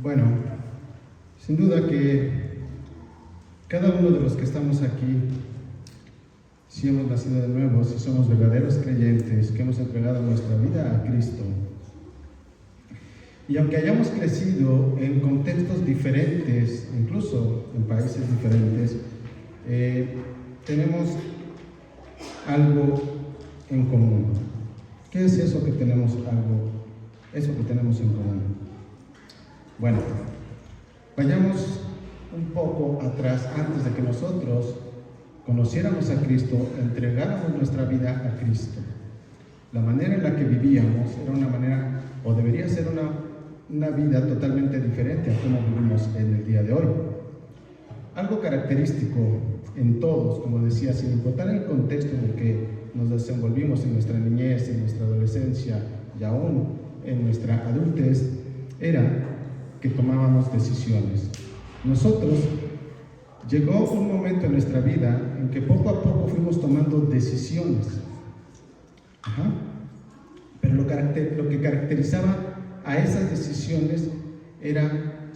Bueno, sin duda que cada uno de los que estamos aquí, si hemos nacido de nuevo, si somos verdaderos creyentes, que hemos entregado nuestra vida a Cristo, y aunque hayamos crecido en contextos diferentes, incluso en países diferentes, tenemos algo en común. ¿Qué es eso que tenemos eso que tenemos en común? Bueno, vayamos un poco atrás, antes de que nosotros conociéramos a Cristo, entregáramos nuestra vida a Cristo. La manera en la que vivíamos era una manera, o debería ser una vida totalmente diferente a cómo vivimos en el día de hoy. Algo característico en todos, como decía, sin importar el contexto en el que nos desenvolvimos en nuestra niñez, en nuestra adolescencia y aún en nuestra adultez, era que tomábamos decisiones. Nosotros llegó un momento en nuestra vida en que poco a poco fuimos tomando decisiones. Pero lo que caracterizaba a esas decisiones era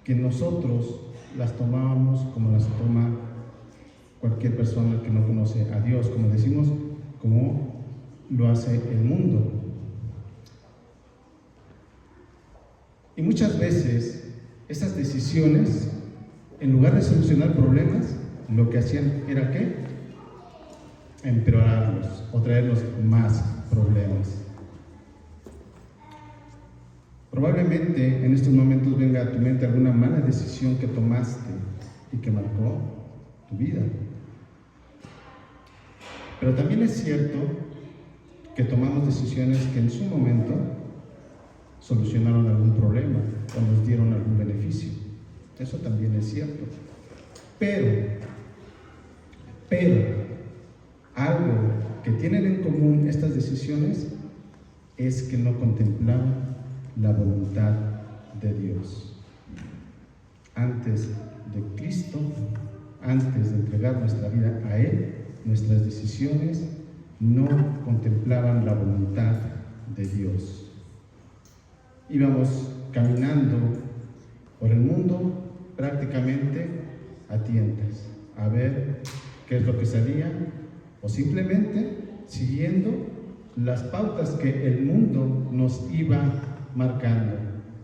que nosotros las tomábamos como las toma cualquier persona que no conoce a Dios, como decimos, como lo hace el mundo. Y muchas veces esas decisiones, en lugar de solucionar problemas, lo que hacían era ¿qué? Empeorarlos o traernos más problemas. Probablemente en estos momentos venga a tu mente alguna mala decisión que tomaste y que marcó tu vida. Pero también es cierto que tomamos decisiones que en su momento solucionaron algún problema o nos dieron algún beneficio. Eso también es cierto. Pero algo que tienen en común estas decisiones es que no contemplaban la voluntad de Dios. Antes de Cristo, antes de entregar nuestra vida a Él, nuestras decisiones no contemplaban la voluntad de Dios. Íbamos caminando por el mundo prácticamente a tientas, a ver qué es lo que salía, o simplemente siguiendo las pautas que el mundo nos iba marcando.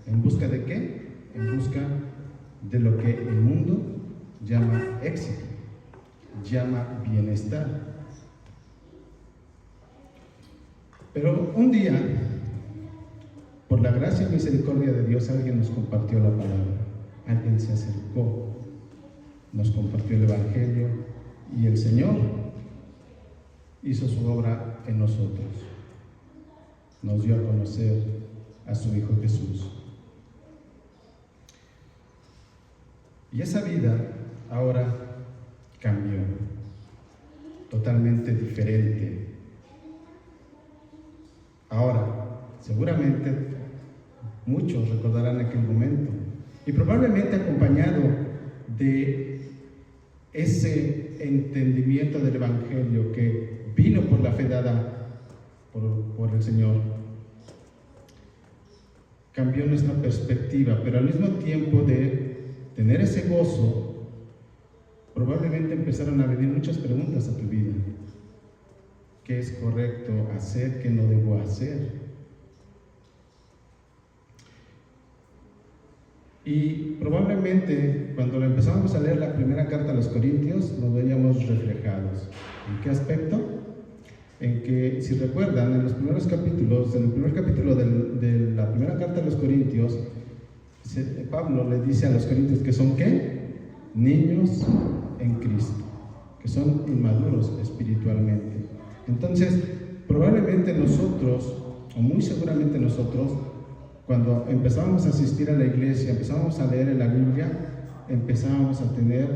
¿En busca de qué? En busca de lo que el mundo llama éxito, llama bienestar. Pero un día, por la gracia y misericordia de Dios, alguien nos compartió la palabra, alguien se acercó, nos compartió el Evangelio y el Señor hizo su obra en nosotros. Nos dio a conocer a su Hijo Jesús. Y esa vida ahora cambió, totalmente diferente. Ahora, seguramente muchos recordarán aquel momento, y probablemente acompañado de ese entendimiento del Evangelio que vino por la fe dada por el Señor, cambió nuestra perspectiva, pero al mismo tiempo de tener ese gozo, probablemente empezaron a venir muchas preguntas a tu vida. ¿Qué es correcto hacer? ¿Qué no debo hacer? Y probablemente cuando empezamos a leer la primera carta a los Corintios, nos veíamos reflejados. ¿En qué aspecto? En que, si recuerdan, en los primeros capítulos, en el primer capítulo de la primera carta a los Corintios, Pablo le dice a los corintios que son ¿qué? Niños en Cristo, que son inmaduros espiritualmente. Entonces, probablemente nosotros, o muy seguramente nosotros, cuando empezábamos a asistir a la iglesia, empezábamos a leer en la Biblia, empezábamos a tener,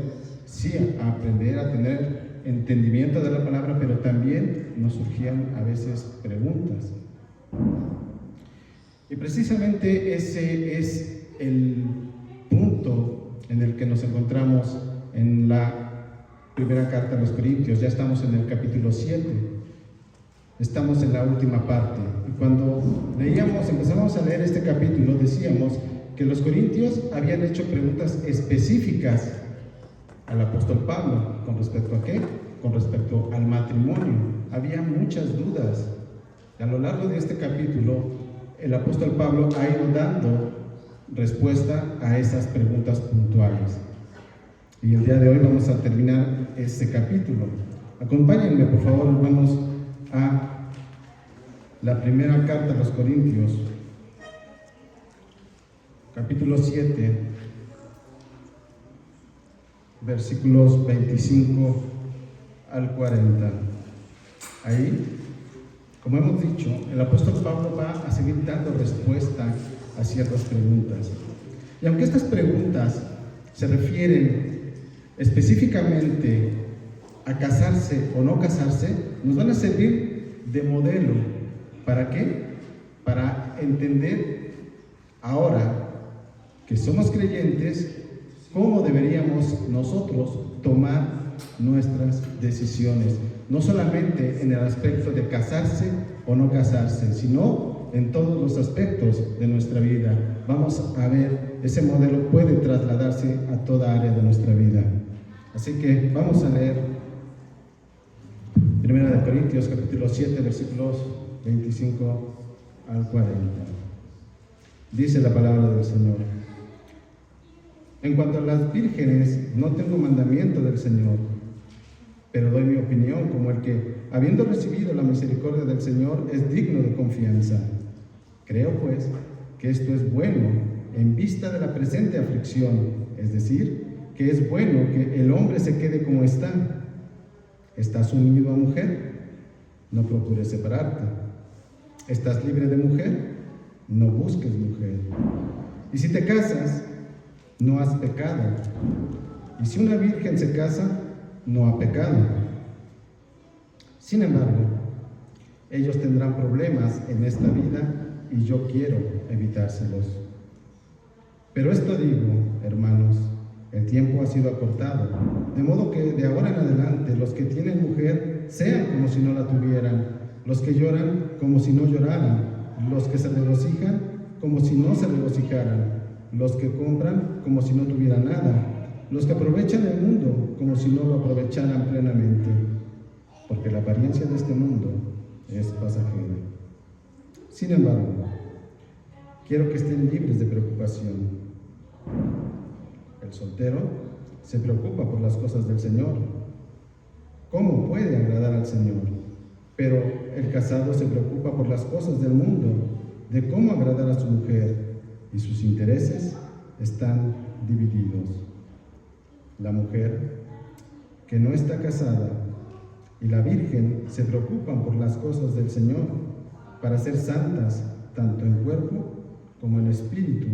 sí, a aprender, a tener entendimiento de la palabra, pero también nos surgían a veces preguntas. Y precisamente ese es el punto en el que nos encontramos en la primera carta a los Corintios. Ya estamos en el capítulo 7, estamos en la última parte, y cuando empezamos a leer este capítulo, decíamos que los corintios habían hecho preguntas específicas al apóstol Pablo. ¿Con respecto a qué? Con respecto al matrimonio. Había muchas dudas. Y a lo largo de este capítulo, el apóstol Pablo ha ido dando respuesta a esas preguntas puntuales. Y el día de hoy vamos a terminar este capítulo. Acompáñenme, por favor, hermanos, a la primera carta a los Corintios, capítulo 7, versículos 25 al 40. Ahí, como hemos dicho, el apóstol Pablo va a seguir dando respuesta a ciertas preguntas. Y aunque estas preguntas se refieren específicamente a casarse o no casarse, nos van a servir de modelo. ¿Para qué? Para entender ahora que somos creyentes, cómo deberíamos nosotros tomar nuestras decisiones, no solamente en el aspecto de casarse o no casarse, sino en todos los aspectos de nuestra vida. Vamos a ver, ese modelo puede trasladarse a toda área de nuestra vida. Así que vamos a leer 1 Corintios capítulo 7, versículos 25 al 40. Dice la palabra del Señor: en cuanto a las vírgenes, no tengo mandamiento del Señor, pero doy mi opinión como el que, habiendo recibido la misericordia del Señor, es digno de confianza. Creo, pues, que esto es bueno en vista de la presente aflicción, es decir, que es bueno que el hombre se quede como está. ¿Estás unido a mujer? No procures separarte. ¿Estás libre de mujer? No busques mujer. Y si te casas, no has pecado. Y si una virgen se casa, no ha pecado. Sin embargo, ellos tendrán problemas en esta vida y yo quiero evitárselos. Pero esto digo, hermanos, el tiempo ha sido acortado, de modo que de ahora en adelante los que tienen mujer sean como si no la tuvieran, los que lloran como si no lloraran, los que se regocijan como si no se regocijaran, los que compran como si no tuvieran nada, los que aprovechan el mundo como si no lo aprovecharan plenamente, porque la apariencia de este mundo es pasajera. Sin embargo, quiero que estén libres de preocupación. El soltero se preocupa por las cosas del Señor. ¿Cómo puede agradar al Señor? Pero el casado se preocupa por las cosas del mundo, de cómo agradar a su mujer, y sus intereses están divididos. La mujer que no está casada y la virgen se preocupan por las cosas del Señor, para ser santas tanto en cuerpo como en espíritu,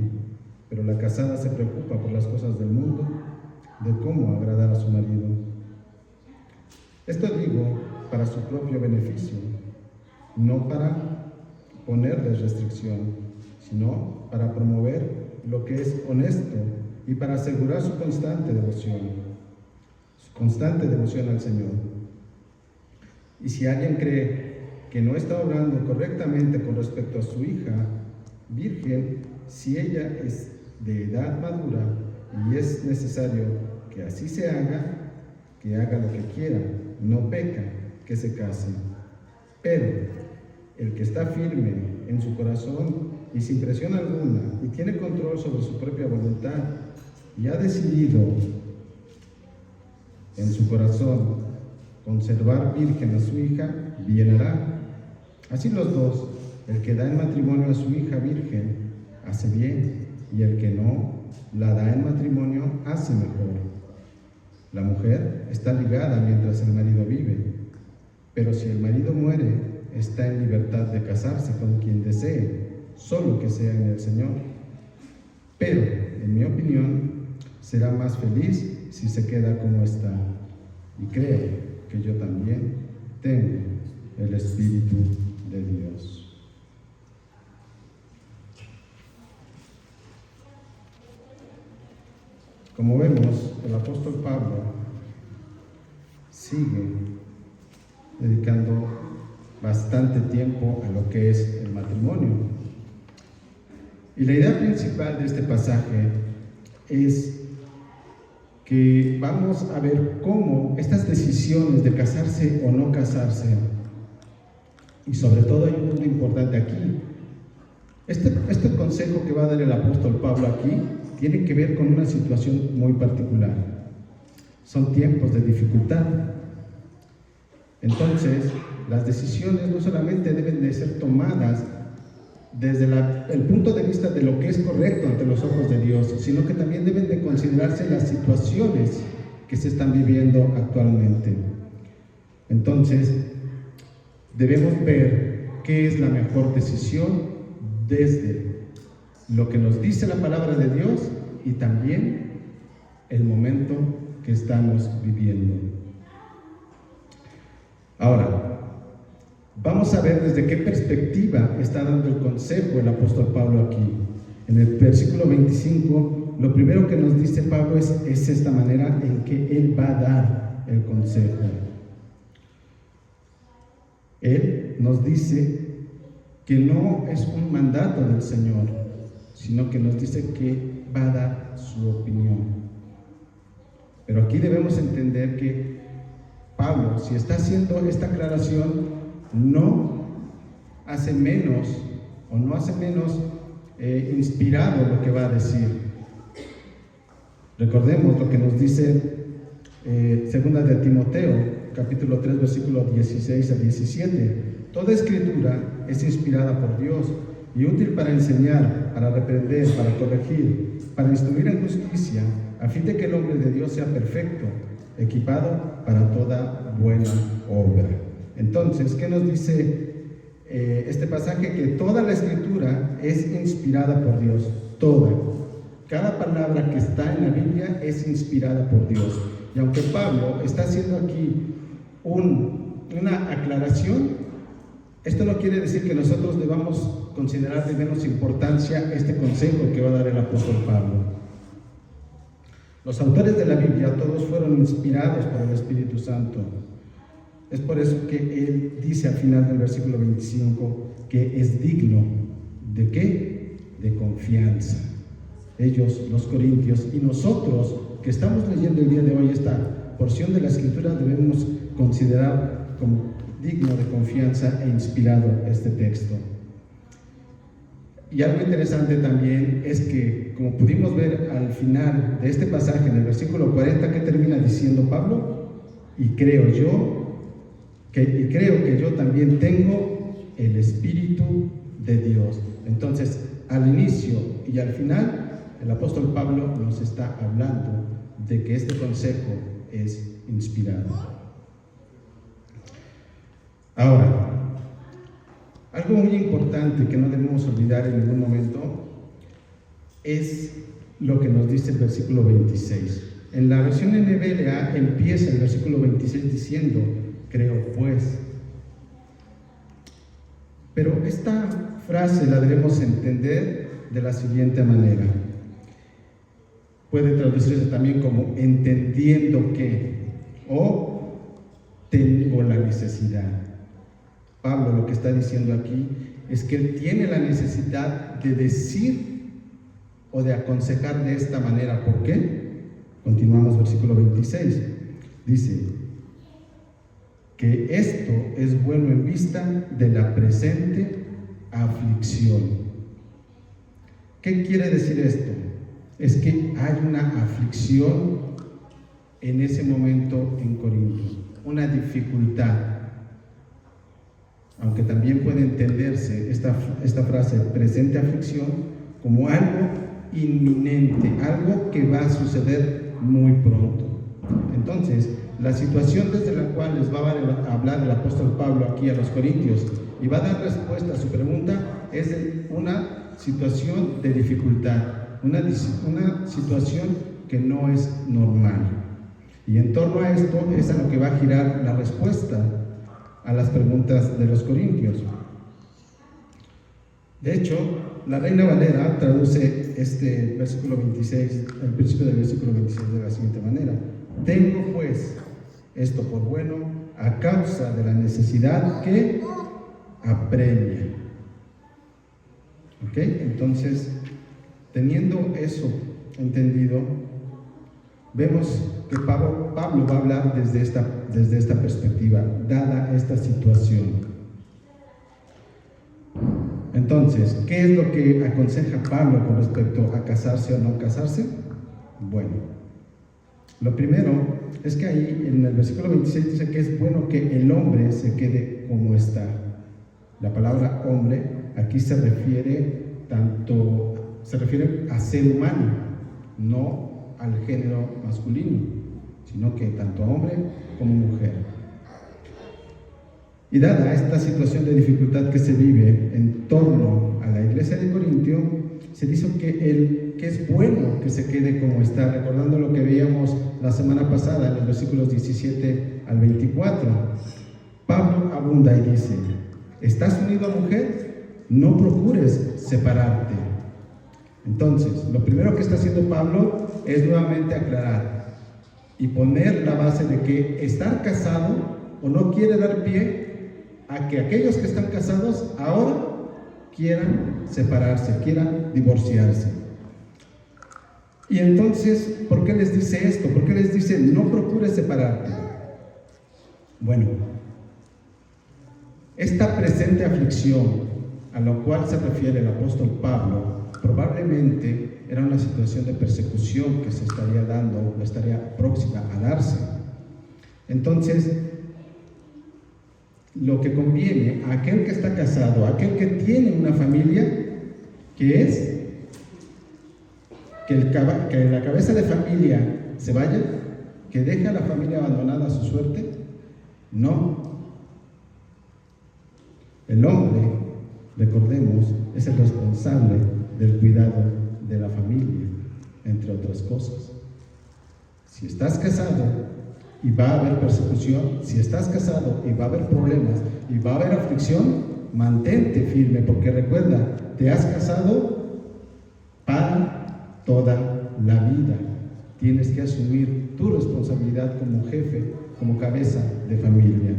pero la casada se preocupa por las cosas del mundo, de cómo agradar a su marido. Esto digo para su propio beneficio, no para ponerles restricción, sino para promover lo que es honesto y para asegurar su constante devoción al Señor. Y si alguien cree que no está obrando correctamente con respecto a su hija virgen, si ella es de edad madura y es necesario que así se haga, que haga lo que quiera, no peca, que se case. Pero el que está firme en su corazón y sin presión alguna y tiene control sobre su propia voluntad y ha decidido en su corazón conservar virgen a su hija, bien hará. Así los dos, el que da en matrimonio a su hija virgen, hace bien, y el que no la da en matrimonio, hace mejor. La mujer está ligada mientras el marido vive, pero si el marido muere, está en libertad de casarse con quien desee, solo que sea en el Señor. Pero, en mi opinión, será más feliz si se queda como está. Y creo que yo también tengo el Espíritu de Dios. Como vemos, el apóstol Pablo sigue dedicando bastante tiempo a lo que es el matrimonio. Y la idea principal de este pasaje es que vamos a ver cómo estas decisiones de casarse o no casarse, y sobre todo hay un punto importante aquí, este consejo que va a dar el apóstol Pablo aquí tiene que ver con una situación muy particular. Son tiempos de dificultad. Entonces, las decisiones no solamente deben de ser tomadas desde el punto de vista de lo que es correcto ante los ojos de Dios, sino que también deben de considerarse las situaciones que se están viviendo actualmente. Entonces, debemos ver qué es la mejor decisión desde lo que nos dice la palabra de Dios y también el momento que estamos viviendo. Ahora, vamos a ver desde qué perspectiva está dando el consejo el apóstol Pablo aquí. En el versículo 25, lo primero que nos dice Pablo es esta manera en que él va a dar el consejo. Él nos dice que no es un mandato del Señor, sino que nos dice que va a dar su opinión. Pero aquí debemos entender que Pablo, si está haciendo esta aclaración, no hace menos inspirado lo que va a decir. Recordemos lo que nos dice segunda de Timoteo, capítulo 3, versículo 16 a 17. Toda escritura es inspirada por Dios y útil para enseñar, para reprender, para corregir, para instruir en justicia, a fin de que el hombre de Dios sea perfecto, equipado para toda buena obra. Entonces, ¿qué nos dice este pasaje? Que toda la escritura es inspirada por Dios, toda. Cada palabra que está en la Biblia es inspirada por Dios. Y aunque Pablo está haciendo aquí una aclaración, esto no quiere decir que nosotros debamos considerar de menos importancia este consejo que va a dar el apóstol Pablo. Los autores de la Biblia todos fueron inspirados por el Espíritu Santo. Es por eso que él dice al final del versículo 25 que es digno ¿de qué? De confianza. Ellos, los corintios, y nosotros que estamos leyendo el día de hoy esta porción de la Escritura, debemos considerar como digno de confianza e inspirado este texto. Y algo interesante también es que, como pudimos ver al final de este pasaje, en el versículo 40, que termina diciendo Pablo, y creo que yo también tengo el Espíritu de Dios. Entonces, al inicio y al final, el apóstol Pablo nos está hablando de que este consejo es inspirado. Ahora, algo muy importante que no debemos olvidar en ningún momento es lo que nos dice el versículo 26. En la versión NBLA empieza el versículo 26 diciendo, creo pues. Pero esta frase la debemos entender de la siguiente manera. Puede traducirse también como entendiendo que o tengo la necesidad. Pablo lo que está diciendo aquí es que él tiene la necesidad de decir o de aconsejar de esta manera. ¿Por qué? Continuamos versículo 26. Dice que esto es bueno en vista de la presente aflicción. ¿Qué quiere decir esto? Es que hay una aflicción en ese momento en Corinto, una dificultad. Aunque también puede entenderse esta frase, presente aflicción, como algo inminente, algo que va a suceder muy pronto. Entonces, la situación desde la cual les va a hablar el apóstol Pablo aquí a los corintios y va a dar respuesta a su pregunta es una situación de dificultad, una situación que no es normal. Y en torno a esto es a lo que va a girar la respuesta a las preguntas de los corintios. De hecho, la Reina Valera traduce este versículo 26, el principio del versículo 26 de la siguiente manera: tengo pues esto por bueno a causa de la necesidad que apremia. ¿Ok? Entonces, teniendo eso entendido, vemos que Pablo va a hablar desde esta perspectiva, dada esta situación. Entonces, ¿qué es lo que aconseja Pablo con respecto a casarse o no casarse? Bueno, lo primero es que ahí en el versículo 26 dice que es bueno que el hombre se quede como está. La palabra hombre aquí se refiere a ser humano, no al género masculino, sino que tanto a hombre como mujer. Y dada esta situación de dificultad que se vive en torno a la iglesia de Corintio, se dice que es bueno que se quede como está, recordando lo que veíamos la semana pasada en los versículos 17 al 24. Pablo abunda y dice: ¿estás unido a mujer? No procures separarte. Entonces, lo primero que está haciendo Pablo es nuevamente aclarar y poner la base de que estar casado o no quiere dar pie a que aquellos que están casados ahora quieran separarse, quieran divorciarse. Y entonces, ¿por qué les dice esto? ¿Por qué les dice no procures separarte? Bueno, esta presente aflicción a la cual se refiere el apóstol Pablo probablemente era una situación de persecución que se estaría dando o estaría próxima a darse. Entonces, lo que conviene a aquel que está casado, a aquel que tiene una familia, que es que la cabeza de familia se vaya, que deje a la familia abandonada a su suerte. No. El hombre, recordemos, es el responsable del cuidado de la familia, entre otras cosas. Si estás casado y va a haber persecución, si estás casado y va a haber problemas y va a haber aflicción, mantente firme, porque recuerda, te has casado para toda la vida. Tienes que asumir tu responsabilidad como jefe, como cabeza de familia.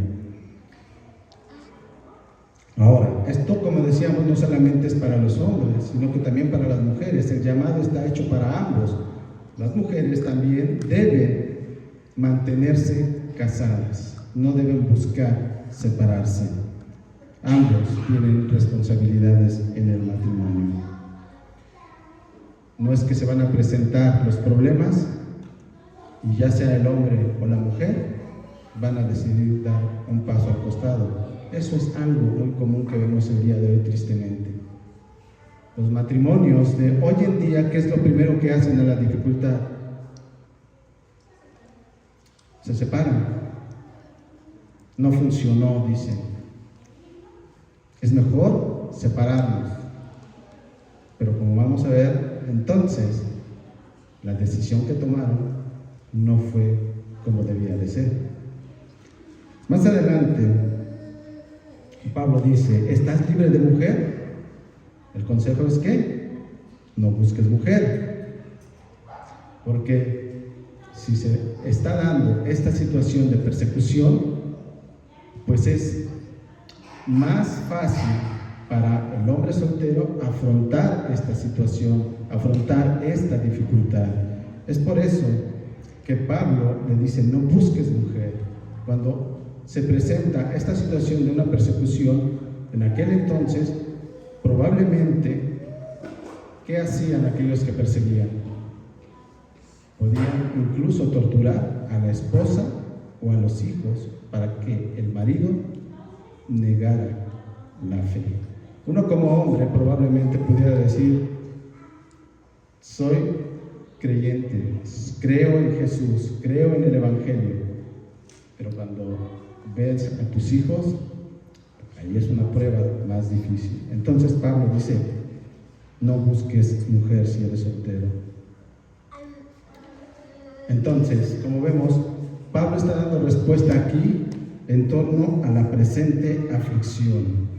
Ahora, esto, como decíamos, no solamente es para los hombres, sino que también para las mujeres. El llamado está hecho para ambos. Las mujeres también deben mantenerse casadas, no deben buscar separarse. Ambos tienen responsabilidades en el matrimonio. No es que se van a presentar los problemas y ya sea el hombre o la mujer van a decidir dar un paso al costado. Eso es algo muy común que vemos el día de hoy, tristemente. Los matrimonios de hoy en día, ¿qué es lo primero que hacen a la dificultad? Se separan. No funcionó, dicen. Es mejor separarnos. Pero como vamos a ver, entonces, la decisión que tomaron no fue como debía de ser. Más adelante, Pablo dice: ¿estás libre de mujer? El consejo es que no busques mujer. Porque si se está dando esta situación de persecución, pues es más fácil para el hombre soltero afrontar esta situación, afrontar esta dificultad. Es por eso que Pablo le dice: no busques mujer. Cuando se presenta esta situación de una persecución, en aquel entonces, probablemente, ¿qué hacían aquellos que perseguían? Podían incluso torturar a la esposa o a los hijos para que el marido negara la fe. Uno como hombre probablemente pudiera decir: soy creyente, creo en Jesús, creo en el Evangelio. Pero cuando ves a tus hijos, ahí es una prueba más difícil. Entonces Pablo dice: no busques mujer si eres soltero. Entonces, como vemos, Pablo está dando respuesta aquí en torno a la presente aflicción.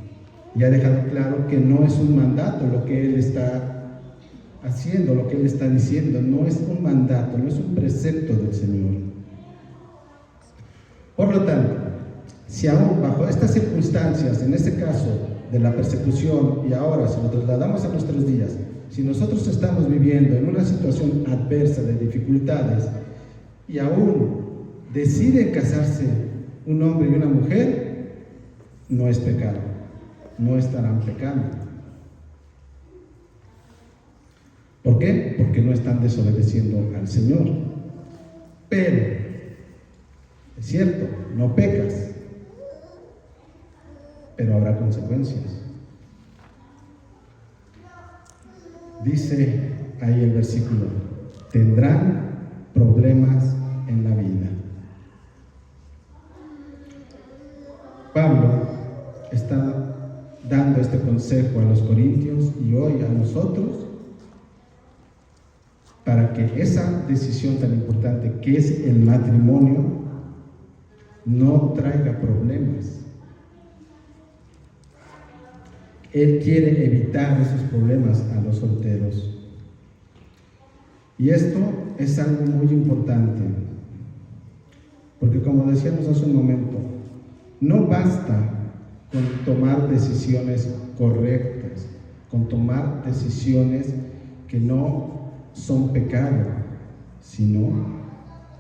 Y ha dejado claro que no es un mandato lo que él está haciendo, lo que él está diciendo. No es un mandato, no es un precepto del Señor. Por lo tanto, si aún bajo estas circunstancias, en este caso de la persecución, y ahora si lo trasladamos a nuestros días, si nosotros estamos viviendo en una situación adversa de dificultades y aún deciden casarse un hombre y una mujer, no es pecado, no estarán pecando. ¿Por qué? Porque no están desobedeciendo al Señor. Pero, es cierto, no pecas, pero habrá consecuencias. Dice ahí el versículo: tendrán problemas en la vida. Pablo está dando este consejo a los corintios y hoy a nosotros, para que esa decisión tan importante que es el matrimonio no traiga problemas. Él quiere evitar esos problemas a los solteros. Y esto es algo muy importante, porque como decíamos hace un momento, no basta con tomar decisiones correctas, con tomar decisiones que no son pecado, sino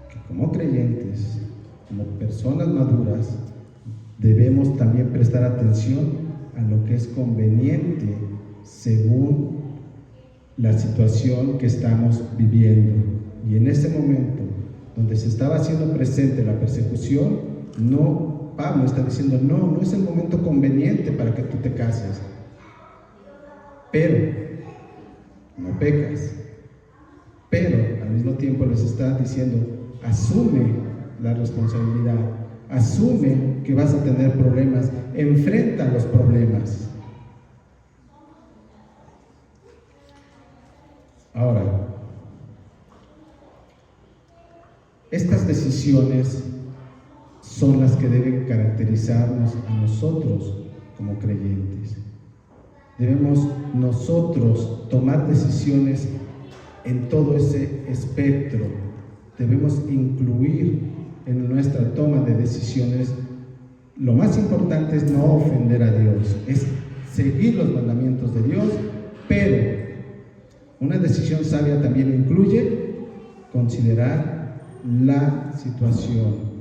que como creyentes, como personas maduras, debemos también prestar atención a lo que es conveniente según la situación que estamos viviendo. Y en ese momento donde se estaba haciendo presente la persecución, Pablo está diciendo, no es el momento conveniente para que tú te cases, pero no pecas. Pero al mismo tiempo les está diciendo, asume la responsabilidad, asume que vas a tener problemas, enfrenta los problemas. Ahora, estas decisiones son las que deben caracterizarnos a nosotros como creyentes. Debemos nosotros tomar decisiones en todo ese espectro. Debemos incluir en nuestra toma de decisiones, lo más importante es no ofender a Dios, es seguir los mandamientos de Dios, pero una decisión sabia también incluye considerar la situación.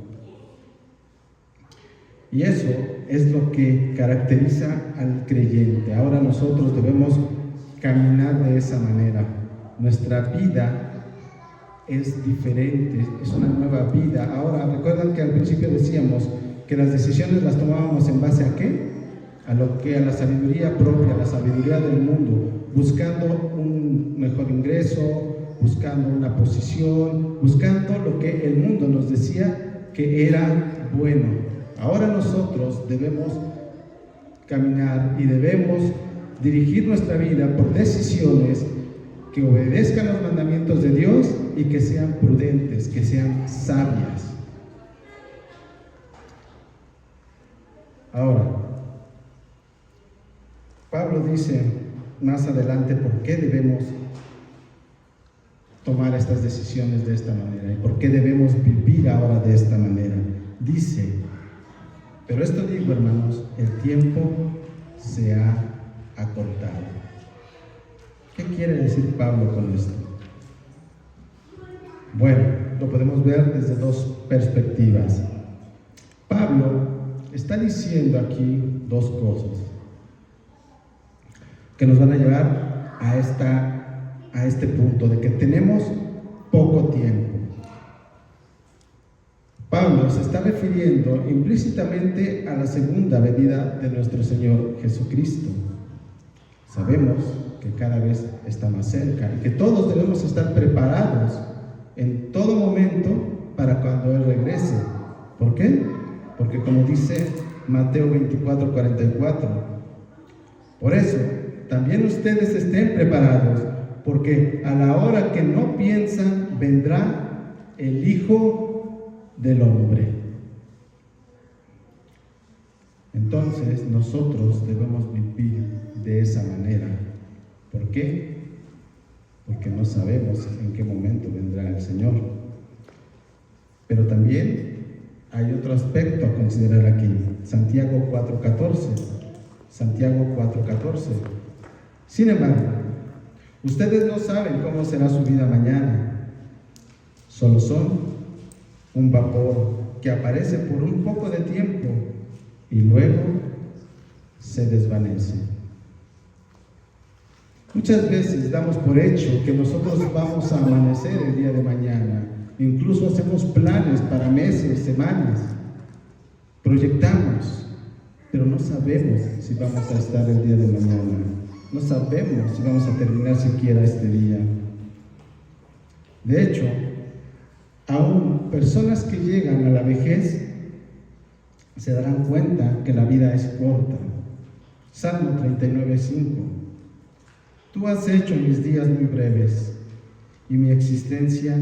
Y eso es lo que caracteriza al creyente. Ahora nosotros debemos caminar de esa manera. Nuestra vida es diferente, es una nueva vida. Ahora, recuerdan que al principio decíamos que las decisiones las tomábamos en base a ¿qué? A la sabiduría propia, a la sabiduría del mundo, buscando un mejor ingreso, buscando una posición, buscando lo que el mundo nos decía que era bueno. Ahora nosotros debemos caminar y debemos dirigir nuestra vida por decisiones que obedezcan los mandamientos de Dios y que sean prudentes, que sean sabias. Ahora, Pablo dice más adelante por qué debemos tomar estas decisiones de esta manera y por qué debemos vivir ahora de esta manera. Dice, pero esto digo, hermanos, el tiempo se ha acortado. ¿Qué quiere decir Pablo con esto? Bueno, lo podemos ver desde dos perspectivas. Pablo está diciendo aquí dos cosas que nos van a llevar a este punto de que tenemos poco tiempo. Pablo se está refiriendo implícitamente a la segunda venida de nuestro Señor Jesucristo. Sabemos que cada vez está más cerca y que todos debemos estar preparados en todo momento para cuando Él regrese. ¿Por qué? Porque como dice Mateo 24:44, por eso también ustedes estén preparados, porque a la hora que no piensan vendrá el Hijo del Hombre. Entonces nosotros debemos vivir de esa manera. ¿Por qué? Porque no sabemos en qué momento vendrá el Señor. Pero también hay otro aspecto a considerar aquí. Santiago 4:14. Santiago 4:14. Sin embargo, ustedes no saben cómo será su vida mañana. Solo son un vapor que aparece por un poco de tiempo y luego se desvanece. Muchas veces damos por hecho que nosotros vamos a amanecer el día de mañana. Incluso hacemos planes para meses, semanas. Proyectamos, pero no sabemos si vamos a estar el día de mañana. No sabemos si vamos a terminar siquiera este día. De hecho, aún personas que llegan a la vejez se darán cuenta que la vida es corta. Salmo 39:5. Tú has hecho mis días muy breves y mi existencia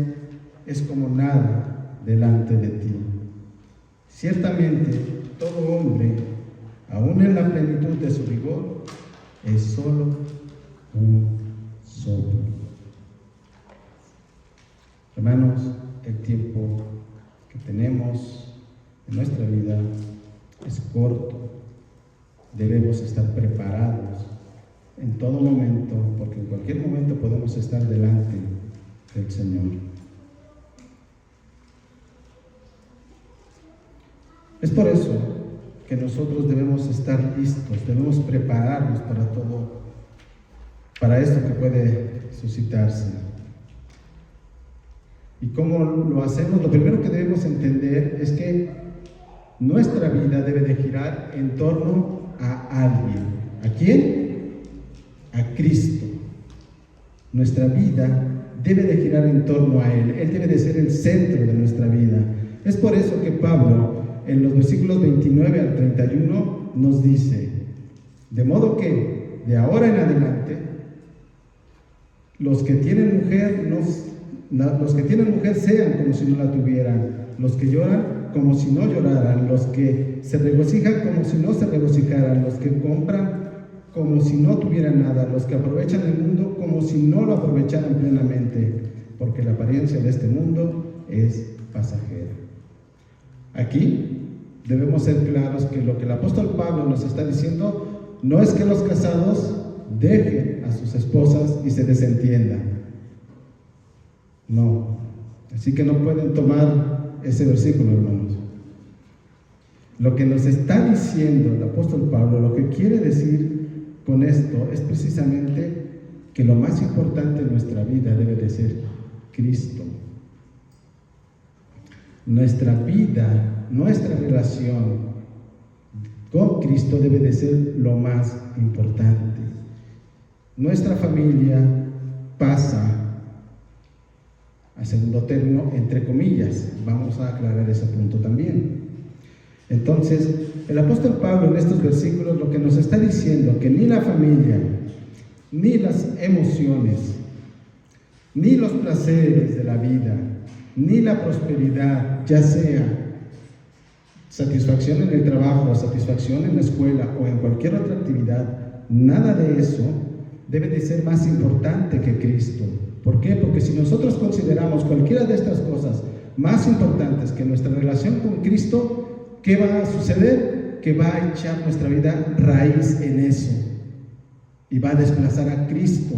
es como nada delante de ti. Ciertamente, todo hombre, aún en la plenitud de su vigor, es solo un soplo. Hermanos, el tiempo que tenemos en nuestra vida es corto. Debemos estar preparados en todo momento, porque en cualquier momento podemos estar delante del Señor. Es por eso que nosotros debemos estar listos, debemos prepararnos para todo, para esto que puede suscitarse. ¿Y cómo lo hacemos? Lo primero que debemos entender es que nuestra vida debe de girar en torno a alguien. ¿A quién? A Cristo. Nuestra vida debe de girar en torno a Él. Él debe de ser el centro de nuestra vida. Es por eso que Pablo, en los versículos 29 al 31, nos dice: de modo que de ahora en adelante, los que tienen mujer sean como si no la tuvieran, los que lloran como si no lloraran, los que se regocijan como si no se regocijaran, los que compran como si no tuvieran nada, los que aprovechan el mundo como si no lo aprovecharan plenamente, porque la apariencia de este mundo es pasajera. Aquí debemos ser claros que lo que el apóstol Pablo nos está diciendo no es que los casados dejen a sus esposas y se desentiendan. No. Así que no pueden tomar ese versículo, hermanos. Lo que nos está diciendo el apóstol Pablo, lo que quiere decir con esto es precisamente que lo más importante en nuestra vida debe de ser Cristo. Nuestra vida, nuestra relación con Cristo debe de ser lo más importante. Nuestra familia pasa a segundo término, entre comillas. Vamos a aclarar ese punto también. Entonces, el apóstol Pablo en estos versículos lo que nos está diciendo que ni la familia, ni las emociones, ni los placeres de la vida, ni la prosperidad, ya sea satisfacción en el trabajo, satisfacción en la escuela o en cualquier otra actividad, nada de eso debe de ser más importante que Cristo. ¿Por qué? Porque si nosotros consideramos cualquiera de estas cosas más importantes que nuestra relación con Cristo, ¿qué va a suceder? Que va a echar nuestra vida raíz en eso y va a desplazar a Cristo.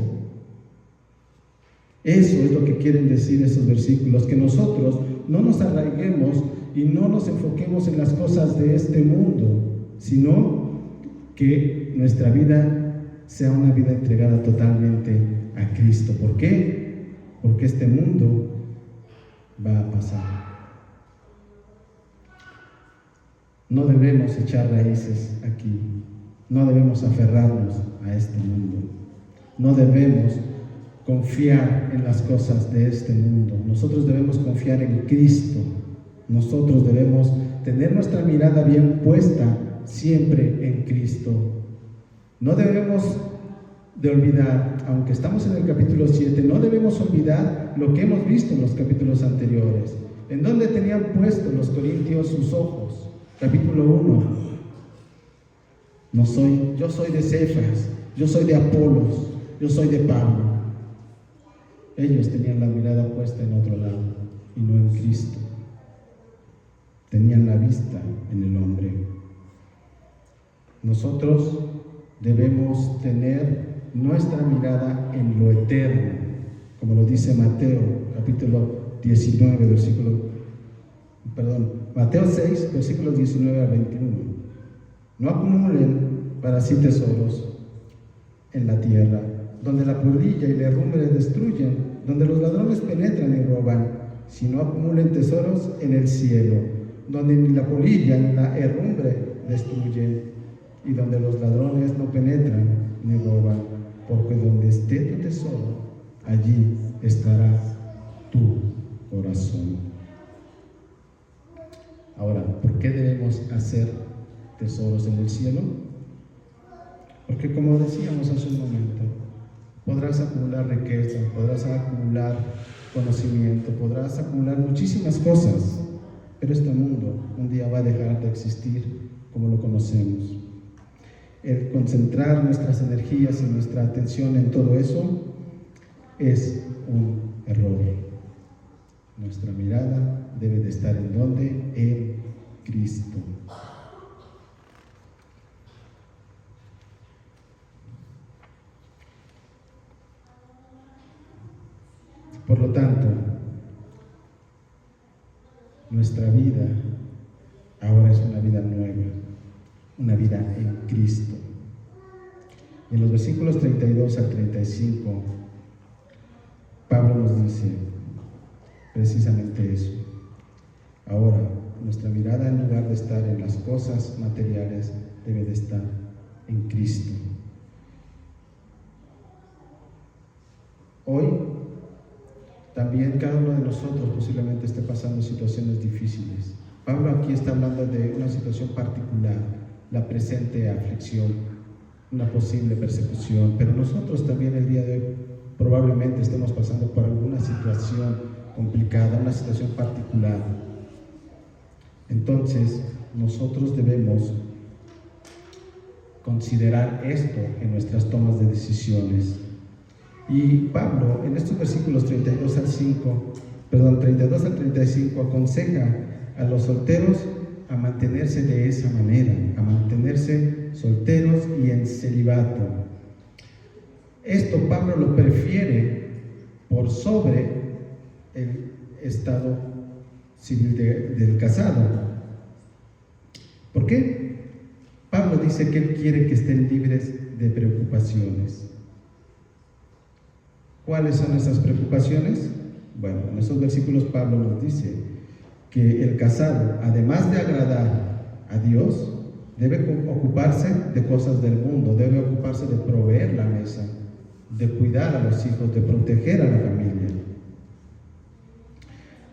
Eso es lo que quieren decir esos versículos, que nosotros no nos arraiguemos y no nos enfoquemos en las cosas de este mundo, sino que nuestra vida sea una vida entregada totalmente a Cristo. ¿Por qué? Porque este mundo va a pasar. No debemos echar raíces aquí, no debemos aferrarnos a este mundo, no debemos confiar en las cosas de este mundo. Nosotros debemos confiar en Cristo. Nosotros debemos tener nuestra mirada bien puesta siempre en Cristo. No debemos de olvidar, aunque estamos en el capítulo 7, no debemos olvidar lo que hemos visto en los capítulos anteriores. ¿En dónde tenían puestos los corintios sus ojos? Capítulo 1. Yo soy de Cefas, yo soy de Apolos, yo soy de Pablo. Ellos tenían la mirada puesta en otro lado y no en Cristo. Tenían la vista en el hombre. Nosotros debemos tener nuestra mirada en lo eterno, como lo dice Mateo, capítulo 19, Mateo 6, versículos 19 a 21. No acumulen para sí tesoros en la tierra, donde la polilla y la herrumbre destruyen, donde los ladrones penetran y roban, sino acumulen tesoros en el cielo, donde ni la polilla ni la herrumbre destruyen, y donde los ladrones no penetran ni roban, porque donde esté tu tesoro, allí estará tu corazón. Ahora, ¿por qué debemos hacer tesoros en el cielo? Porque, como decíamos hace un momento, podrás acumular riqueza, podrás acumular conocimiento, podrás acumular muchísimas cosas, pero este mundo un día va a dejar de existir como lo conocemos. El concentrar nuestras energías y nuestra atención en todo eso es un error. Nuestra mirada debe de estar ¿en dónde? En Cristo. Por lo tanto, nuestra vida ahora es una vida nueva, una vida en Cristo. Y en los versículos 32 al 35, Pablo nos dice precisamente eso. Ahora, nuestra mirada, en lugar de estar en las cosas materiales, debe de estar en Cristo. Hoy, también cada uno de nosotros posiblemente esté pasando situaciones difíciles. Pablo aquí está hablando de una situación particular, la presente aflicción, una posible persecución, pero nosotros también el día de hoy probablemente estemos pasando por alguna situación complicada, una situación particular. Entonces, nosotros debemos considerar esto en nuestras tomas de decisiones. Y Pablo, en estos versículos 32 al 35, aconseja a los solteros a mantenerse de esa manera, a mantenerse solteros y en celibato. Esto Pablo lo prefiere por sobre el estado civil del casado. ¿Por qué? Pablo dice que él quiere que estén libres de preocupaciones. ¿Cuáles son esas preocupaciones? Bueno, en esos versículos Pablo nos dice que el casado, además de agradar a Dios, debe ocuparse de cosas del mundo, debe ocuparse de proveer la mesa, de cuidar a los hijos, de proteger a la familia,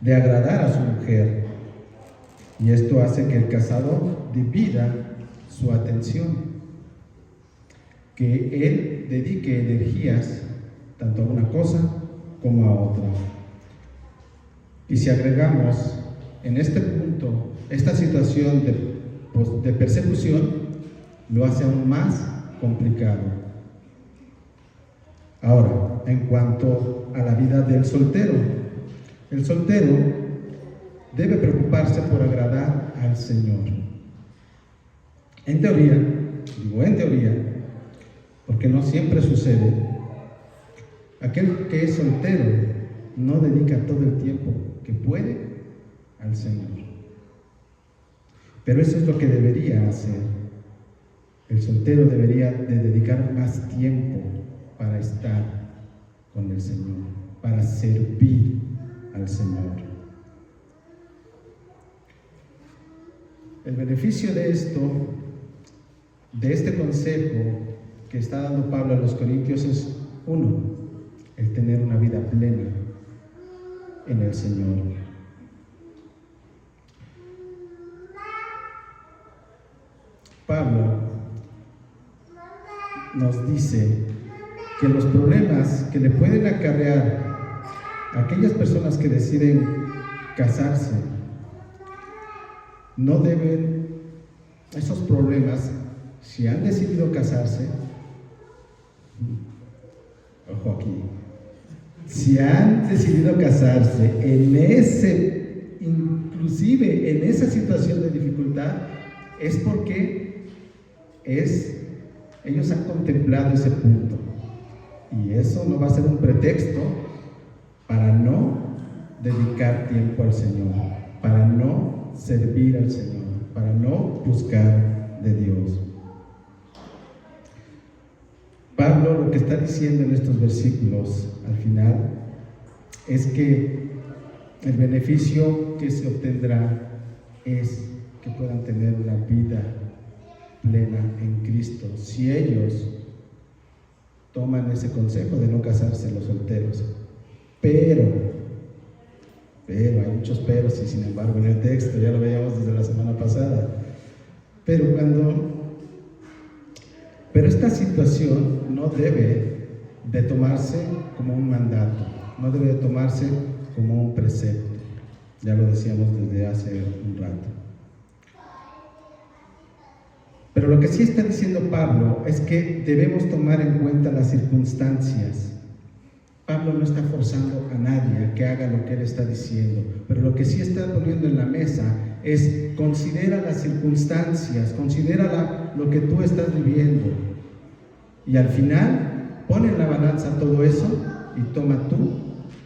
de agradar a su mujer. Y esto hace que el casado divida su atención, que él dedique energías tanto a una cosa como a otra. Y si agregamos en este punto esta situación de persecución, lo hace aún más complicado. Ahora, en cuanto a la vida del soltero, el soltero debe preocuparse por agradar al Señor. En teoría, porque no siempre sucede, aquel que es soltero no dedica todo el tiempo que puede al Señor. Pero eso es lo que debería hacer. El soltero debería de dedicar más tiempo para estar con el Señor, para servir al Señor. El beneficio de esto, de este consejo que está dando Pablo a los Corintios es uno, el tener una vida plena en el Señor. Pablo nos dice que los problemas que le pueden acarrear a aquellas personas que deciden casarse, no deben, esos problemas, si han decidido casarse, ojo aquí, si han decidido casarse inclusive en esa situación de dificultad, es porque es ellos han contemplado ese punto. Y eso no va a ser un pretexto para no dedicar tiempo al Señor, para no servir al Señor, para no buscar de Dios. Pablo lo que está diciendo en estos versículos al final es que el beneficio que se obtendrá es que puedan tener una vida plena en Cristo si ellos toman ese consejo de no casarse los solteros. Pero hay muchos peros, y sin embargo en el texto ya lo veíamos desde la semana pasada. Pero esta situación no debe de tomarse como un mandato, no debe de tomarse como un precepto. Ya lo decíamos desde hace un rato. Pero lo que sí está diciendo Pablo es que debemos tomar en cuenta las circunstancias. Pablo no está forzando a nadie a que haga lo que él está diciendo, pero lo que sí está poniendo en la mesa es: considera las circunstancias, considera lo que tú estás viviendo, y al final pon en la balanza todo eso y toma tú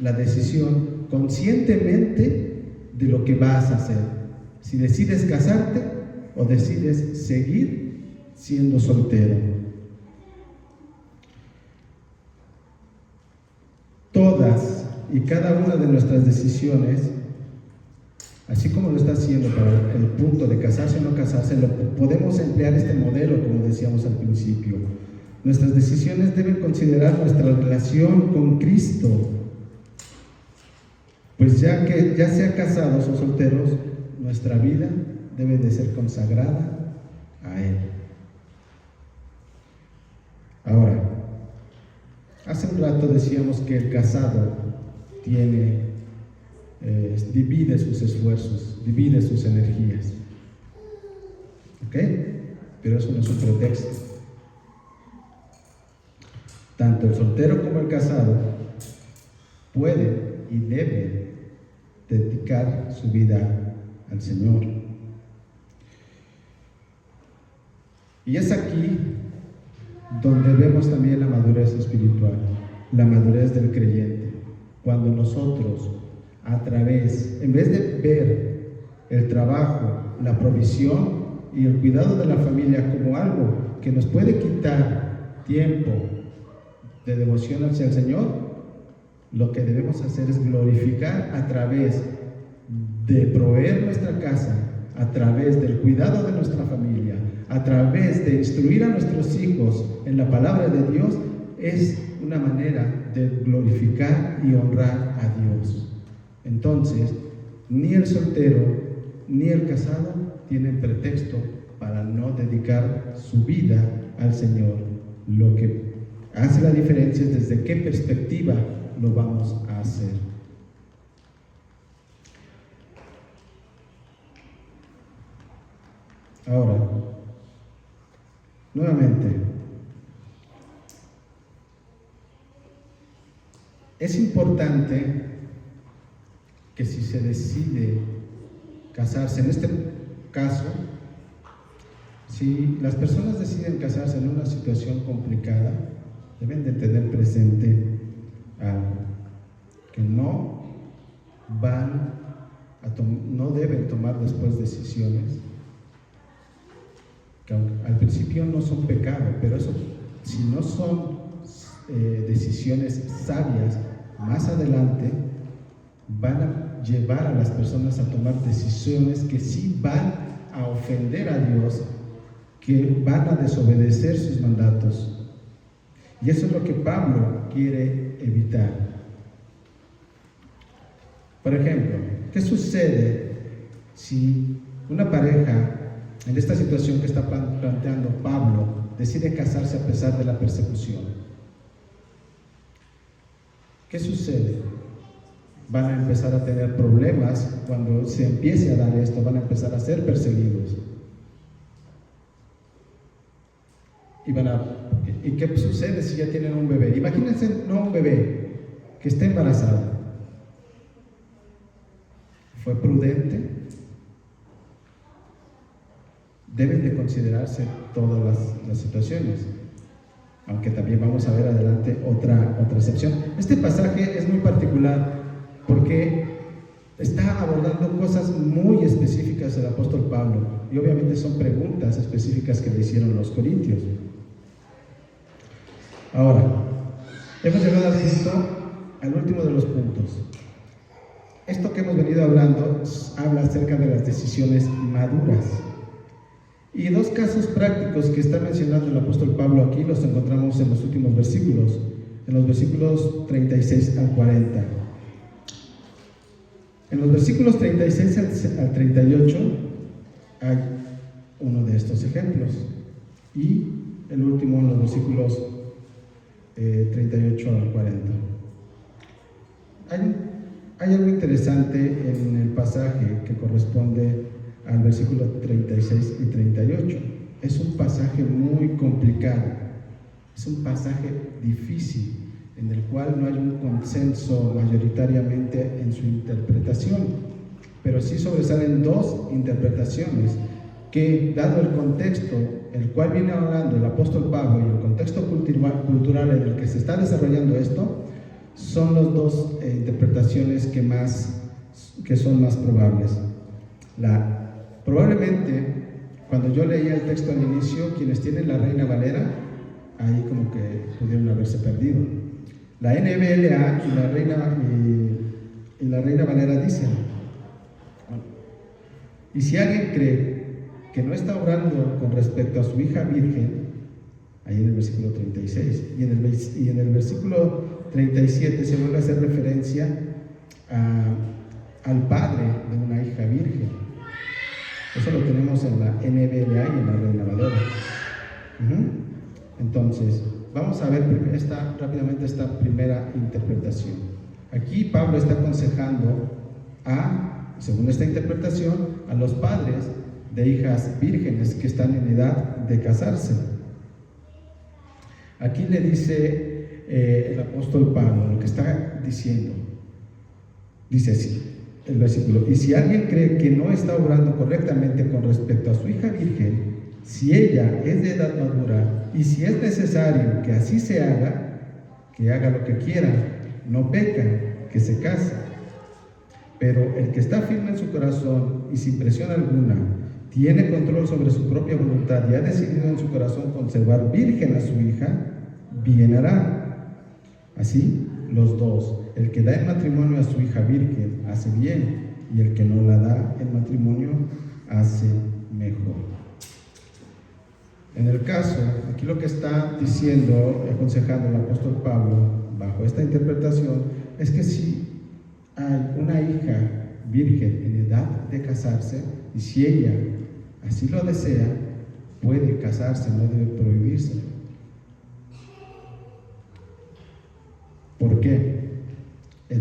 la decisión conscientemente de lo que vas a hacer. Si decides casarte o decides seguir siendo soltero. Todas y cada una de nuestras decisiones, así como lo está haciendo para el punto de casarse o no casarse, podemos emplear este modelo, como decíamos al principio. Nuestras decisiones deben considerar nuestra relación con Cristo, pues ya sea casados o solteros, nuestra vida debe de ser consagrada a Él. Ahora, hace un rato decíamos que el casado divide sus esfuerzos, divide sus energías. ¿Ok? Pero eso no es un pretexto. Tanto el soltero como el casado puede y debe dedicar su vida al Señor. Y es aquí donde vemos también la madurez espiritual, la madurez del creyente. Cuando nosotros, en vez de ver el trabajo, la provisión y el cuidado de la familia como algo que nos puede quitar tiempo de devoción hacia el Señor, lo que debemos hacer es glorificar a través de proveer nuestra casa, a través del cuidado de nuestra familia, a través de instruir a nuestros hijos en la palabra de Dios. Es una manera de glorificar y honrar a Dios. Entonces, ni el soltero ni el casado tienen pretexto para no dedicar su vida al Señor. Lo que hace la diferencia es desde qué perspectiva lo vamos a hacer. Ahora, nuevamente, es importante que si se decide casarse, en este caso, si las personas deciden casarse en una situación complicada, deben de tener presente algo, que no deben tomar después decisiones que al principio no son pecado, pero eso, si no son decisiones sabias, más adelante van a llevar a las personas a tomar decisiones que sí van a ofender a Dios, que van a desobedecer sus mandatos. Y eso es lo que Pablo quiere evitar. Por ejemplo, ¿qué sucede si una pareja, en esta situación que está planteando Pablo, decide casarse a pesar de la persecución? ¿Qué sucede? Van a empezar a tener problemas cuando se empiece a dar esto, van a empezar a ser perseguidos. ¿Y qué sucede si ya tienen un bebé? Imagínense, no un bebé, que esté embarazada. ¿Fue prudente? Deben de considerarse todas las situaciones. aunque también vamos a ver adelante otra excepción. Este pasaje es muy particular porque está abordando cosas muy específicas del apóstol Pablo, y obviamente son preguntas específicas que le hicieron los corintios. Ahora, hemos llegado al último de los puntos. Esto que hemos venido hablando habla acerca de las decisiones maduras. Y dos casos prácticos que está mencionando el apóstol Pablo aquí los encontramos en los últimos versículos, en los versículos 36 al 40. En los versículos 36 al 38 hay uno de estos ejemplos, y el último en los versículos 38 al 40. Hay algo interesante en el pasaje que corresponde al versículo 36 y 38. Es un pasaje muy complicado, es un pasaje difícil, en el cual no hay un consenso mayoritariamente en su interpretación, pero sí sobresalen dos interpretaciones que, dado el contexto el cual viene hablando el apóstol Pablo y el contexto cultural en el que se está desarrollando esto, son las dos interpretaciones que son más probables. Probablemente, cuando yo leía el texto al inicio, quienes tienen la Reina Valera, ahí como que pudieron haberse perdido. La NBLA y la Reina Valera dicen: y si alguien cree que no está obrando con respecto a su hija virgen, ahí en el versículo 36, y en el versículo 37 se vuelve a hacer referencia al padre de una hija virgen. Eso lo tenemos en la NBLA y en la Reina Valera. Entonces, vamos a ver rápidamente esta primera interpretación. Aquí Pablo está aconsejando según esta interpretación, a los padres de hijas vírgenes que están en edad de casarse. Aquí le dice el apóstol Pablo lo que está diciendo. Dice así el versículo: y si alguien cree que no está obrando correctamente con respecto a su hija virgen, si ella es de edad madura, y si es necesario que así se haga, que haga lo que quiera, no peca, que se case. Pero el que está firme en su corazón y sin presión alguna, tiene control sobre su propia voluntad y ha decidido en su corazón conservar virgen a su hija, bien hará. Así, los dos, el que da en matrimonio a su hija virgen, hace bien, y el que no la da en matrimonio, hace mejor. En el caso, aquí lo que está diciendo, aconsejando el apóstol Pablo, bajo esta interpretación, es que si hay una hija virgen en edad de casarse, y si ella así lo desea, puede casarse, no debe prohibirse. ¿Por qué?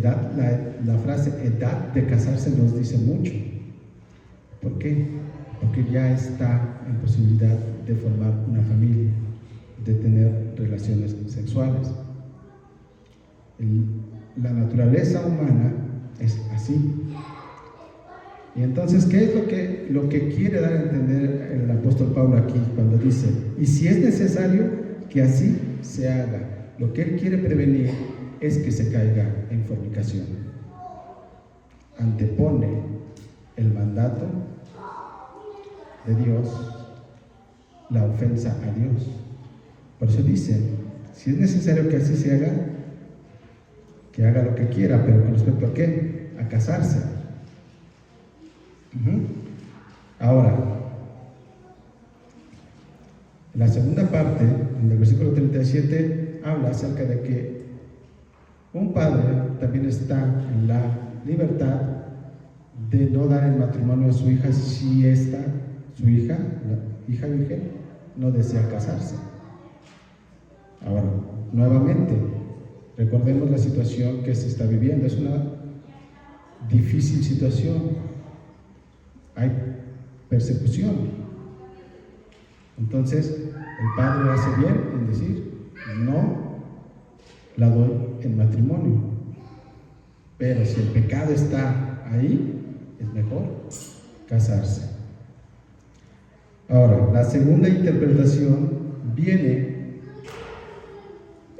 La frase edad de casarse nos dice mucho. ¿Por qué? Porque ya está en posibilidad de formar una familia, de tener relaciones sexuales. La naturaleza humana es así. Y entonces, ¿qué es lo que quiere dar a entender el apóstol Pablo aquí cuando dice: y si es necesario que así se haga? Lo que él quiere prevenir es que se caiga en fornicación. Antepone el mandato de Dios, la ofensa a Dios. Por eso dice: si es necesario que así se haga, que haga lo que quiera, pero con respecto a ¿qué? A casarse. Ahora, la segunda parte, en el versículo 37, habla acerca de que un padre también está en la libertad de no dar en matrimonio a su hija si su hija, la hija virgen, no desea casarse. Ahora, nuevamente, recordemos la situación que se está viviendo. Es una difícil situación. Hay persecución. Entonces, el padre hace bien en decir: no la doy en matrimonio. Pero si el pecado está ahí, es mejor casarse. Ahora, la segunda interpretación viene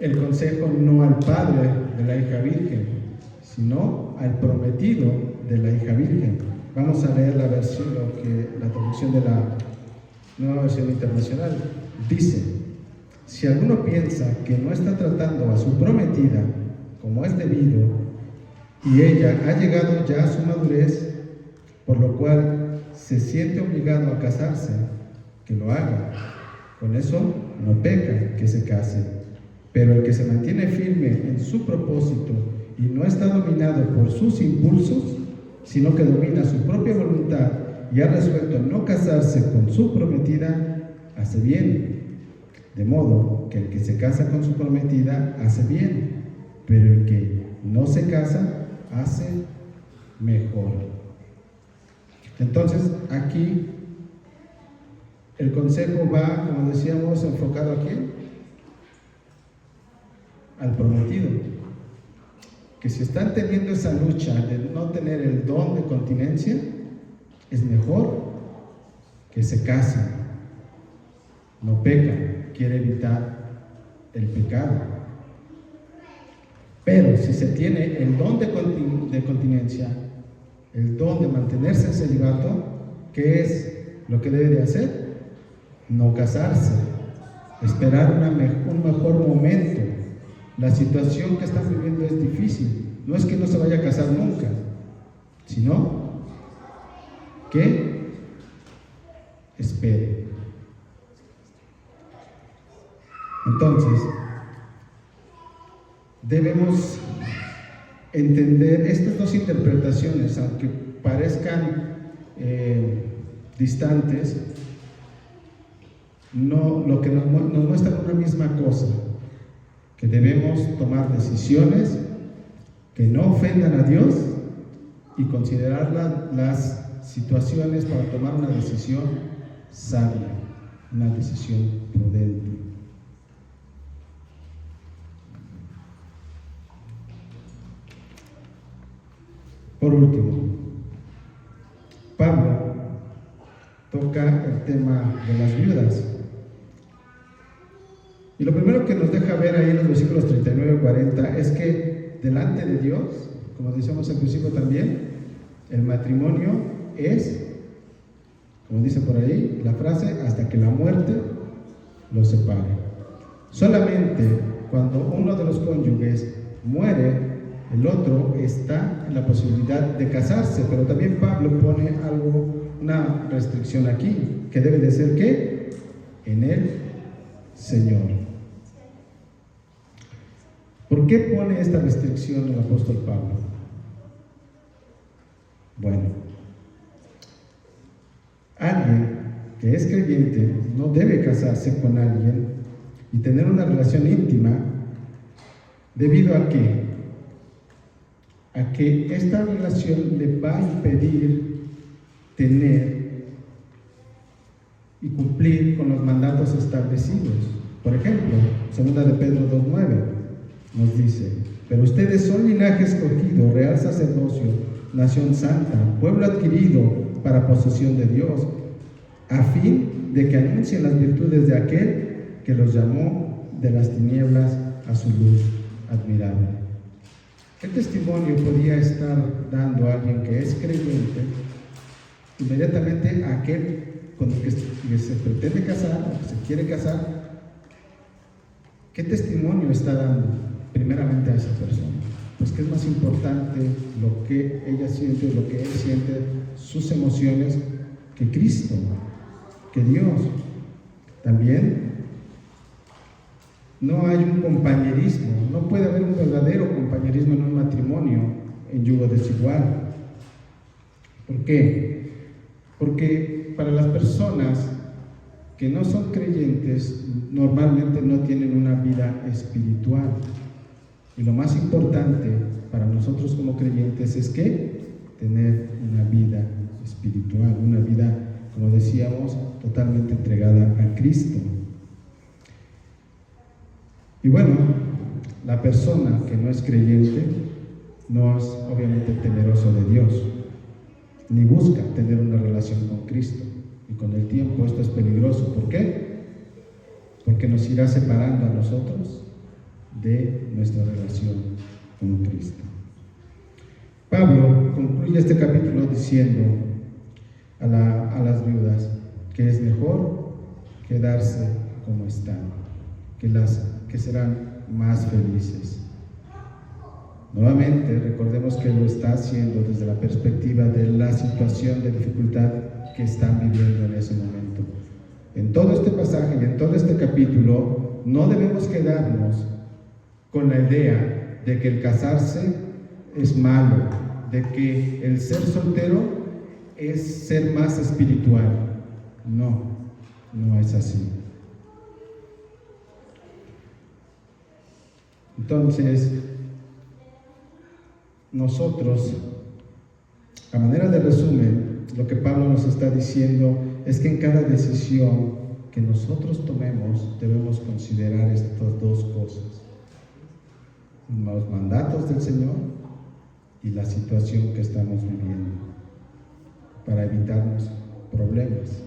el consejo no al padre de la hija virgen, sino al prometido de la hija virgen. Vamos a leer la traducción de la Nueva Versión Internacional. Dice: si alguno piensa que no está tratando a su prometida como es debido, y ella ha llegado ya a su madurez, por lo cual se siente obligado a casarse, que lo haga. Con eso no peca que se case. Pero el que se mantiene firme en su propósito y no está dominado por sus impulsos, sino que domina su propia voluntad y ha resuelto no casarse con su prometida, hace bien. De modo que el que se casa con su prometida hace bien, pero el que no se casa hace mejor. Entonces, aquí el consejo va, como decíamos, enfocado aquí al prometido. Que si están teniendo esa lucha de no tener el don de continencia, es mejor que se casen. No pecan, quiere evitar el pecado. Pero si se tiene el don de continencia, el don de mantenerse en celibato, ¿qué es lo que debe de hacer? No casarse, esperar un mejor momento. La situación que están viviendo es difícil. No es que no se vaya a casar nunca, sino que espere. Entonces, debemos entender estas dos interpretaciones, aunque parezcan distantes, lo que nos muestran una misma cosa, que debemos tomar decisiones que no ofendan a Dios y considerar las situaciones para tomar una decisión sabia, una decisión prudente. Por último, Pablo toca el tema de las viudas. Y lo primero que nos deja ver ahí en los versículos 39 y 40 es que delante de Dios, como decíamos al principio también, el matrimonio es, como dice por ahí la frase, hasta que la muerte los separe. Solamente cuando uno de los cónyuges muere, el otro está en la posibilidad de casarse, pero también Pablo pone una restricción aquí, que debe de ser ¿qué? En el Señor. ¿Por qué pone esta restricción el apóstol Pablo? Bueno, alguien que es creyente no debe casarse con alguien y tener una relación íntima, debido a que esta relación le va a impedir tener y cumplir con los mandatos establecidos. Por ejemplo, 2 de Pedro 2:9 nos dice: pero ustedes son linaje escogido, real sacerdocio, nación santa, pueblo adquirido para posesión de Dios, a fin de que anuncien las virtudes de aquel que los llamó de las tinieblas a su luz admirable. ¿Qué testimonio podía estar dando a alguien que es creyente inmediatamente a aquel con el que se pretende casar o que se quiere casar? ¿Qué testimonio está dando primeramente a esa persona? Pues que es más importante lo que ella siente, lo que él siente, sus emociones, que Cristo, que Dios. También no hay un compañerismo, no puede haber un verdadero compañerismo en un matrimonio en yugo desigual. ¿Por qué? Porque para las personas que no son creyentes normalmente no tienen una vida espiritual. Y lo más importante para nosotros como creyentes es que tener una vida espiritual, una vida, como decíamos, totalmente entregada a Cristo. Y bueno, la persona que no es creyente no es obviamente temeroso de Dios, ni busca tener una relación con Cristo. Y con el tiempo esto es peligroso. ¿Por qué? Porque nos irá separando a nosotros de nuestra relación con Cristo. Pablo concluye este capítulo diciendo a las viudas que es mejor quedarse como están, que serán más felices. Nuevamente, recordemos que lo está haciendo desde la perspectiva de la situación de dificultad que están viviendo en ese momento. En todo este pasaje y en todo este capítulo, no debemos quedarnos con la idea de que el casarse es malo, de que el ser soltero es ser más espiritual. No, no es así. Entonces, nosotros, a manera de resumen, lo que Pablo nos está diciendo es que en cada decisión que nosotros tomemos debemos considerar estas dos cosas: los mandatos del Señor y la situación que estamos viviendo, para evitarnos problemas.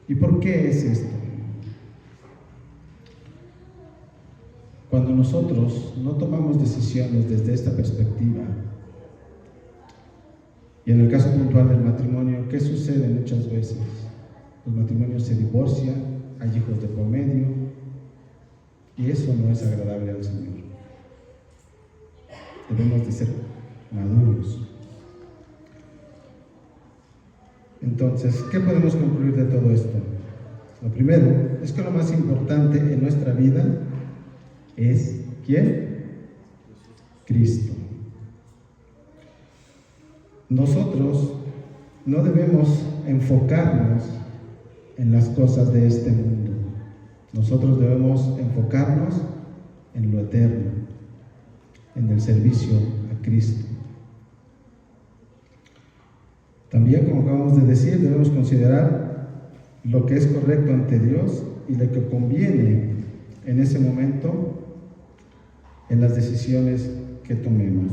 ¿Y por qué es esto? Cuando nosotros no tomamos decisiones desde esta perspectiva, y en el caso puntual del matrimonio, ¿qué sucede muchas veces? Los matrimonios se divorcian, hay hijos de por medio, y eso no es agradable al Señor. Debemos de ser maduros. Entonces, ¿qué podemos concluir de todo esto? Lo primero es que lo más importante en nuestra vida es ¿quién? Cristo. Nosotros no debemos enfocarnos en las cosas de este mundo. Nosotros debemos enfocarnos en lo eterno, en el servicio a Cristo. También, como acabamos de decir, debemos considerar lo que es correcto ante Dios y lo que conviene en ese momento en las decisiones que tomemos.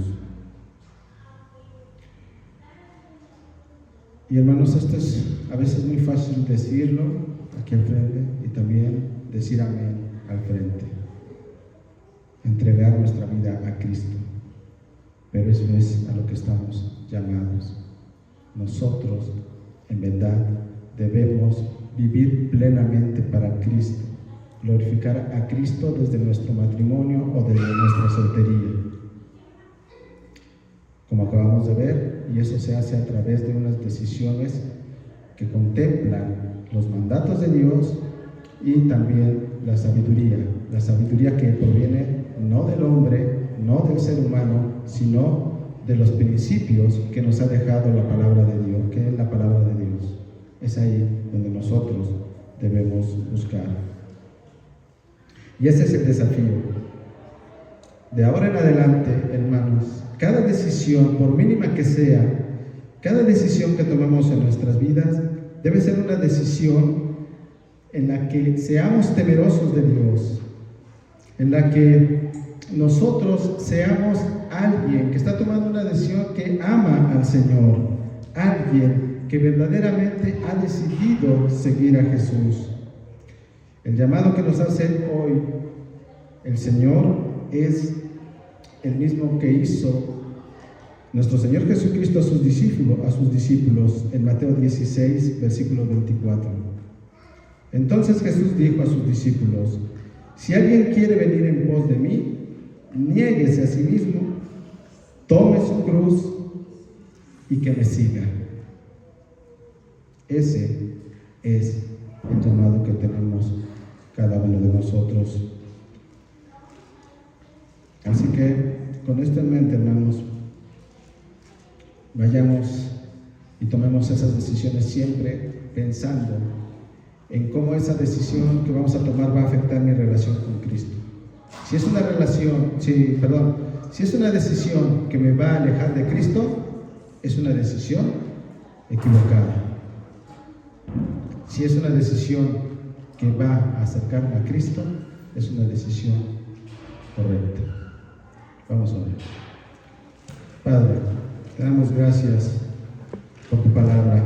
Y hermanos, esto es a veces muy fácil decirlo aquí al frente y también decir amén al frente. Entregar nuestra vida a Cristo. Pero eso es a lo que estamos llamados. Nosotros, en verdad, debemos vivir plenamente para Cristo. Glorificar a Cristo desde nuestro matrimonio o desde nuestra soltería. Como acabamos de ver, y eso se hace a través de unas decisiones que contemplan los mandatos de Dios y también la sabiduría que proviene no del hombre, no del ser humano, sino de los principios que nos ha dejado la palabra de Dios, que es la palabra de Dios. Es ahí donde nosotros debemos buscar. Y ese es el desafío. De ahora en adelante, hermanos, cada decisión, por mínima que sea, cada decisión que tomemos en nuestras vidas, debe ser una decisión en la que seamos temerosos de Dios, en la que nosotros seamos alguien que está tomando una decisión que ama al Señor, alguien que verdaderamente ha decidido seguir a Jesús. El llamado que nos hace hoy el Señor es el mismo que hizo nuestro Señor Jesucristo a sus discípulos en Mateo 16, versículo 24. Entonces Jesús dijo a sus discípulos: si alguien quiere venir en pos de mí, niéguese a sí mismo, tome su cruz y que me siga. Ese es el llamado que tenemos cada uno de nosotros. Así que, con esto en mente, hermanos, vayamos y tomemos esas decisiones siempre pensando en cómo esa decisión que vamos a tomar va a afectar mi relación con Cristo. Si es una decisión que me va a alejar de Cristo, es una decisión equivocada. Si es una decisión que va a acercarme a Cristo, es una decisión correcta. Vamos a ver. Padre, te damos gracias por tu palabra.